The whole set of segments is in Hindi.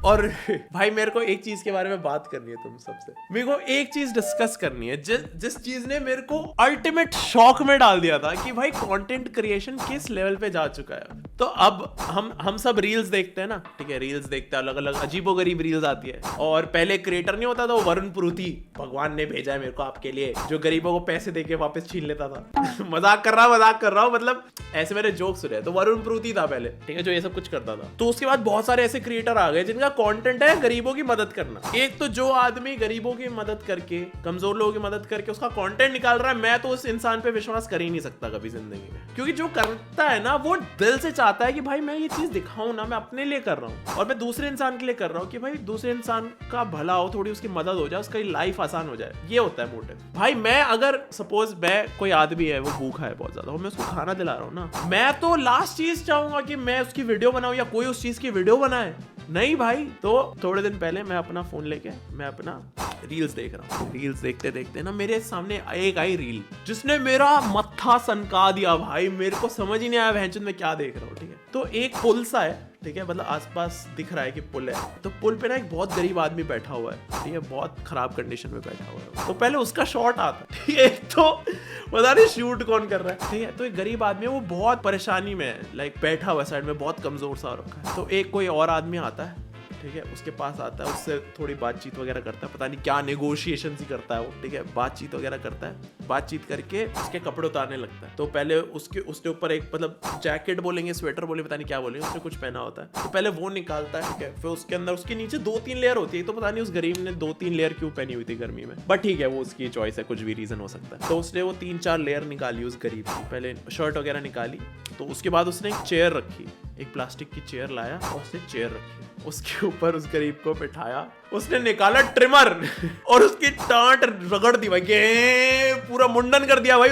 और भाई मेरे को एक चीज के बारे में बात करनी है तुम सबसे, मेरे को एक चीज डिस्कस करनी है जिस चीज ने मेरे को अल्टीमेट शॉक में डाल दिया था कि भाई कंटेंट क्रिएशन किस लेवल पे जा चुका है। तो अब हम सब रील्स देखते हैं ना, ठीक है, रील्स देखते हैं, अलग अलग अजीबोगरीब रील्स आती है। और पहले क्रिएटर नहीं होता था वो वरुण पुरुति, भगवान ने भेजा है मेरे को आपके लिए, जो गरीबों को पैसे देके वापस छीन लेता था। मजाक कर रहा हूँ, मतलब ऐसे मेरे जोक्स हो रहे हैं। तो वरुण पुरुति था पहले, ठीक है, जो ये सब कुछ करता था। तो उसके बाद बहुत सारे ऐसे क्रिएटर आ गए जिनका कंटेंट है गरीबों की मदद करना। एक तो जो आदमी गरीबों की मदद करके, कमजोर लोगों की मदद करके उसका कंटेंट निकाल रहा है, मैं तो उस इंसान पे विश्वास कर ही नहीं सकता कभी जिंदगी में। क्योंकि जो करता है ना वो दिल से चाहता है कि भाई मैं ये चीज दिखाऊं ना, मैं अपने लिए कर रहा हूँ और मैं दूसरे इंसान के लिए कर रहा हूँ कि भाई दूसरे इंसान का भला हो, थोड़ी उसकी मदद हो जाए, उसका लाइफ आसान हो जाए। ये होता है मोटिव। भाई मैं अगर सपोज मैं कोई आदमी है वो भूखा है बहुत ज्यादा और मैं उसको खाना दिला रहा हूँ ना, मैं तो लास्ट चीज चाहूंगा कि मैं उसकी वीडियो बनाऊं या कोई उस चीज की वीडियो बनाए। नहीं भाई। तो थोड़े दिन पहले मैं अपना फोन लेके मैं अपना रील्स देख रहा हूँ। रील्स देखते देखते ना मेरे सामने एक आई रील जिसने मेरा मत्था सनका दिया। भाई मेरे को समझ ही नहीं आया भैंचोद मैं क्या देख रहा हूँ, ठीक है। तो एक पुल सा है, ठीक है, मतलब आसपास दिख रहा है कि पुल है। तो पुल पे ना एक बहुत गरीब आदमी बैठा हुआ है, ठीक है, बहुत खराब कंडीशन में बैठा हुआ है। तो पहले उसका शॉट आता, ठीक है, एक तो पता नहीं शूट कौन कर रहा है, ठीक है। तो एक गरीब आदमी है, वो बहुत परेशानी में है, लाइक बैठा हुआ साइड में, बहुत कमजोर सा रखा है। तो एक कोई और आदमी आता है, ठीक है, उसके पास आता है, उससे थोड़ी बातचीत वगैरह करता है, पता नहीं क्या नेगोशिएशन ही करता है वो, ठीक है, बातचीत वगैरह करता है। बातचीत करके उसके कपड़े उतारने लगता है। तो पहले उसके ऊपर एक मतलब जैकेट बोलेंगे, स्वेटर बोलेंगे, पता नहीं क्या बोलेंगे, उसने कुछ पहना होता है। तो पहले वो निकालता है, ठीक है, फिर उसके अंदर उसके नीचे 2-3 लेयर होती है। तो पता नहीं उस गरीब ने 2-3 लेयर क्यों पहनी हुई थी गर्मी में, बट ठीक है, वो उसकी चॉइस है, कुछ भी रीजन हो सकता है। तो उसने वो 3-4 लेयर निकाली उस गरीब की, पहले शर्ट वगैरह निकाली। तो उसके बाद उसने एक चेयर रखी, एक प्लास्टिक की चेयर लाया और उसने चेयर रखी, उसके ऊपर उस गरीब को बिठाया। उसने निकाला ट्रिमर और उसकी टांट रगड़ दी भाई, पूरा मुंडन कर दिया भाई।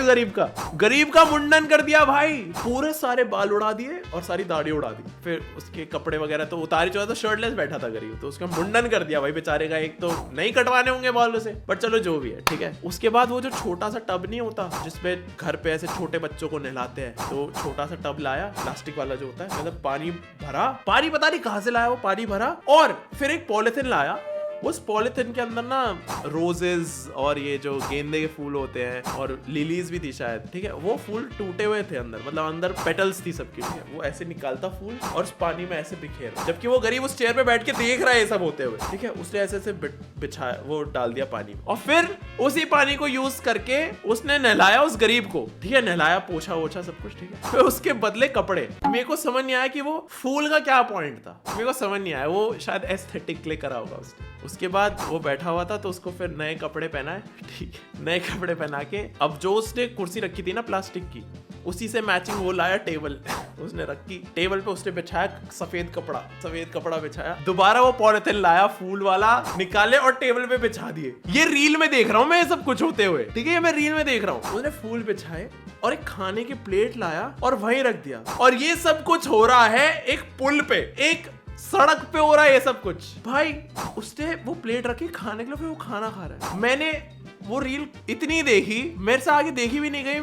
गरीब का मुंडन कर दिया भाई, पूरे सारे बाल उड़ा दिए और सारी दाढ़ी उड़ा दी। फिर उसके कपड़े वगैरह तो उतारे, चुका तो शर्टलेस बैठा था गरीब, तो उसका मुंडन कर दिया भाई बेचारे का। एक तो नहीं कटवाने होंगे बालों से, पर चलो जो भी है, ठीक है। उसके बाद वो जो छोटा सा टब नहीं होता जिसपे घर पे ऐसे छोटे बच्चों को नहलाते हैं, तो छोटा सा टब लाया, प्लास्टिक वाला जो होता है, मतलब पानी भरा, पानी पता नहीं कहां से लाया वो, पानी भरा और फिर एक पॉलिथीन लाया। उस पॉलिथीन के अंदर ना रोजेस और ये जो गेंदे के फूल होते हैं और लिलीज भी थी शायद, ठीक है, वो फूल टूटे हुए थे अंदर, मतलब अंदर पेटल्स थी सबकी, ठीक है। वो ऐसे निकालता फूल और उस पानी में ऐसे बिखेर, जबकि वो गरीब उस चेयर पे बैठ के देख रहा है ये सब होते हुए, ठीक है। उसने ऐसे ऐसे बिछाया, वो डाल दिया पानी में और फिर उसी पानी को यूज करके उसने नहलाया उस गरीब को, ठीक है, नहलाया, पोछा वोछा सब कुछ, ठीक है। फिर उसके बदले कपड़े। मेरे को समझ नहीं आया कि वो फूल का क्या पॉइंट था, मेरे को समझ नहीं आया। वो शायद एस्थेटिक के लिए करा होगा उसने। उसके बाद वो बैठा हुआ था तो उसको फिर नए कपड़े पहनाए, ठीक है, नए कपड़े पहना के अब जो उसने कुर्सी रखी थी ना प्लास्टिक की, उसी से मैचिंग वो लाया टेबल उसने रखी, टेबल पे उसने बिछाया सफेद कपड़ा बिछाया, दोबारा वो पॉलिथीन लाया फूल वाला, निकाले और टेबल पे बिछा दिए। ये रील में देख रहा हूँ मैं ये सब कुछ होते हुए, ठीक है, ये मैं रील में देख रहा हूँ। उसने फूल बिछाए और एक खाने की प्लेट लाया और वहीं रख दिया। और ये सब कुछ हो रहा है एक पुल पे, एक सड़क पे हो रहा है ये सब कुछ। भाई उसने वो प्लेट रखी खाने के लिए, फिर वो खाना खा रहा है। मैंने वो रील इतनी देखी, मेरे से आगे देखी भी नहीं गई,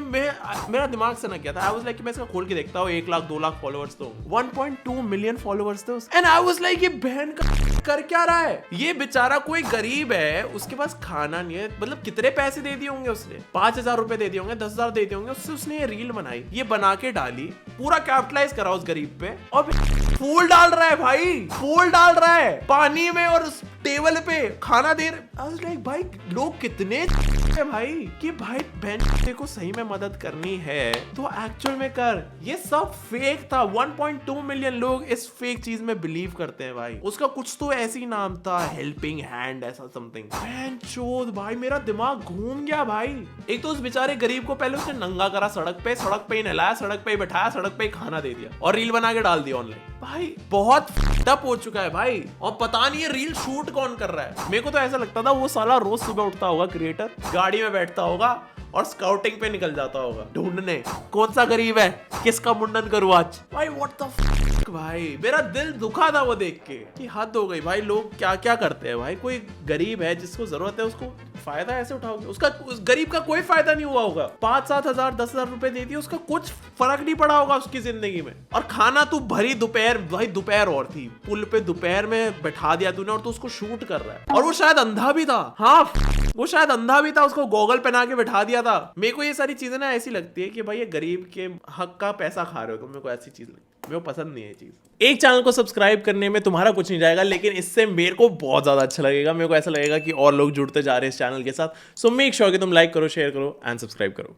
मेरा दिमाग सनक गया था। आई वाज लाइक मैं इसका खोल के देखता हूँ, 1 लाख 2 लाख फॉलोअर्स तो 1.2 मिलियन फॉलोअर्स थे। एंड आई वाज लाइक ये बहन का कर क्या रहा है ये बेचारा, कोई गरीब है, उसके पास खाना नहीं है, मतलब कितने पैसे दे दिए होंगे उसने, 5,000 रुपए दे दिए होंगे, 10,000 दे दिए होंगे, उससे उसने ये रील बनाई, ये बना के डाली, पूरा कैपिटलाइज करा उस गरीब पे। और फूल डाल रहा है भाई, फूल डाल रहा है पानी में और उस टेबल पे खाना दे रहे। भाई लोग कितने है भाई कि भाई बहन को सही में मदद करनी है तो एक्चुअल में कर। ये सब फेक था। 1.2 मिलियन लोग इस फेक चीज में बिलीव करते हैं भाई। उसका कुछ तो ऐसे ही नाम था, हेल्पिंग हैंड ऐसा समथिंग। बहन चोद भाई मेरा दिमाग घूम गया भाई। एक तो उस बेचारे गरीब को पहले उसने नंगा करा सड़क पे ही नहलाया, सड़क पे ही बैठाया, सड़क पे ही खाना दे दिया और रील बना के डाल दिया ऑनलाइन। भाई बहुत टप हो चुका है भाई। और पता नहीं ये रील शूट कौन कर रहा है। मेरे को तो ऐसा लगता था वो साला रोज सुबह उठता होगा क्रिएटर, गाड़ी में बैठता होगा और स्काउटिंग पे निकल जाता होगा ढूंढने कौन सा गरीब है, किसका मुंडन करूँ आज। भाई व्हाट द फक भाई, मेरा दिल दुखा था वो देख के कि हद हो गई भाई, लोग क्या क्या करते हैं भाई। कोई गरीब है जिसको जरूरत है उसको फायदा ऐसे उठाओगे, उसका उस गरीब का कोई फायदा नहीं हुआ होगा। 5-7 हजार 10 हजार रुपए दे दिए, उसका कुछ फर्क नहीं पड़ा होगा उसकी जिंदगी में। और खाना तू भरी दोपहर, भाई दोपहर और थी, पुल पे दोपहर में बैठा दिया तूने और तू उसको शूट कर रहा है। और वो शायद अंधा भी था, हाँ वो शायद अंधा भी था, उसको गॉगल पहना के बैठा दिया था। मेरे को ये सारी चीजें ना ऐसी लगती है कि भाई ये गरीब के हक का पैसा खा रहे हो तुम, मेरे को ऐसी चीज लगती है, मेरे को पसंद नहीं है ये चीज। एक चैनल को सब्सक्राइब करने में तुम्हारा कुछ नहीं जाएगा, लेकिन इससे मेरे को बहुत ज्यादा अच्छा लगेगा। मेरे को ऐसा लगेगा कि और लोग जुड़ते जा रहे हैं इस चैनल के साथ। सो मेक श्योर कि तुम लाइक करो, शेयर करो एंड सब्सक्राइब करो।